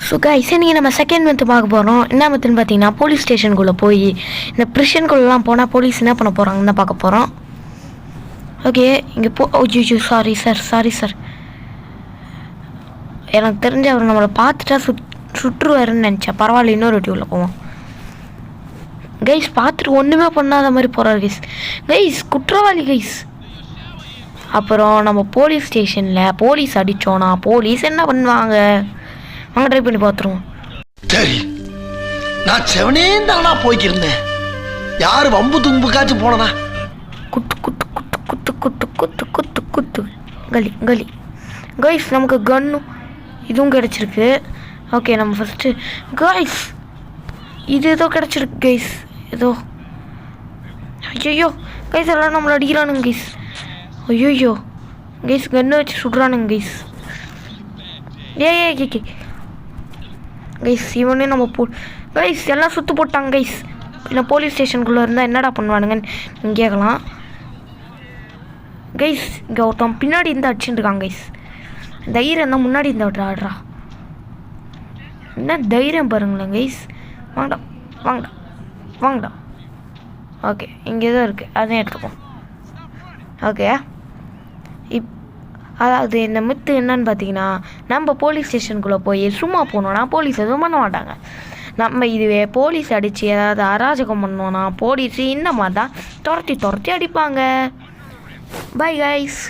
So guys இன்றைக்கி நம்ம second மெத்து பார்க்க போகிறோம். என்ன மெத்துன்னு பார்த்தீங்கன்னா, போலீஸ் ஸ்டேஷனுக்குள்ளே போய் இந்த ப்ரிஷனுக்குள்ளெலாம் போனால் போலீஸ் என்ன பண்ண போகிறாங்கன்னு தான் பார்க்க போகிறோம். ஓகே, இங்கே ஓ சாரி சார் எனக்கு தெரிஞ்ச அவர் நம்மளை பார்த்துட்டா சுற்றுவாருன்னு நினச்சேன். பரவாயில்ல, இன்னொரு டியூவில் போவோம். கைஸ் பார்த்துட்டு ஒன்றுமே பண்ணாத மாதிரி போகிறார் கைஸ் குற்றவாளி கைஸ். அப்புறம் நம்ம போலீஸ் ஸ்டேஷனில் போலீஸ் அடித்தோன்னா போலீஸ் என்ன பண்ணுவாங்க, வாங்க ட்ரை பண்ணி பார்த்துருவோம். சரி, நான் செவனேந்தானா போய்க்கிருந்தேன். யாரு வம்பு தும்புக்காச்சும் போனனா? குத்து குத்து குத்து குத்து குத்து குத்து குத்து குத்து கலி கலி. கைஸ் நமக்கு கன்னும் இதுவும் கிடச்சிருக்கு. ஓகே, நம்ம ஃபஸ்ட்டு கைஸ் இது ஏதோ கிடச்சிருக்கு கைஸ். ஏதோ ஐயோ கைஸ் எல்லாம் நம்மளை அடிக்கிறானுங்க கைஸ். ஐயோ கைஸ் கன்று வச்சு சுடுறானுங்க கைஸ். ஏ கைஸ் இவனே நம்ம கைஸ் எல்லாம் சுற்று போட்டாங்க கைஸ். பின்ன போலீஸ் ஸ்டேஷனுக்குள்ளே இருந்தால் என்னடா பண்ணுவானுங்கன்னு நீங்கள் கேட்கலாம். கைஸ் இங்கே ஒருத்தன் பின்னாடி இருந்து அடிச்சுட்டு இருக்காங்க கைஸ். தைரியம் இருந்தால் முன்னாடி இருந்தா ஆடுறா. என்ன தைரியம் பாருங்களேன் கைஸ். வாங்கடா வாங்கடா வாங்கடா. ஓகே, இங்கே தான் இருக்குது, அதையும் எடுத்துப்போம். ஓகே, அதாவது இந்த மித்து என்னன்னு பார்த்தீங்கன்னா, நம்ம போலீஸ் ஸ்டேஷனுக்குள்ளே போய் சும்மா போனோன்னா போலீஸ் எதுவும் பண்ண மாட்டாங்க. நம்ம இதுவே போலீஸ் அடித்து ஏதாவது அராஜகம் பண்ணோன்னா போலீஸ் இந்த மாதிரி தான் துரத்தி அடிப்பாங்க. Bye guys.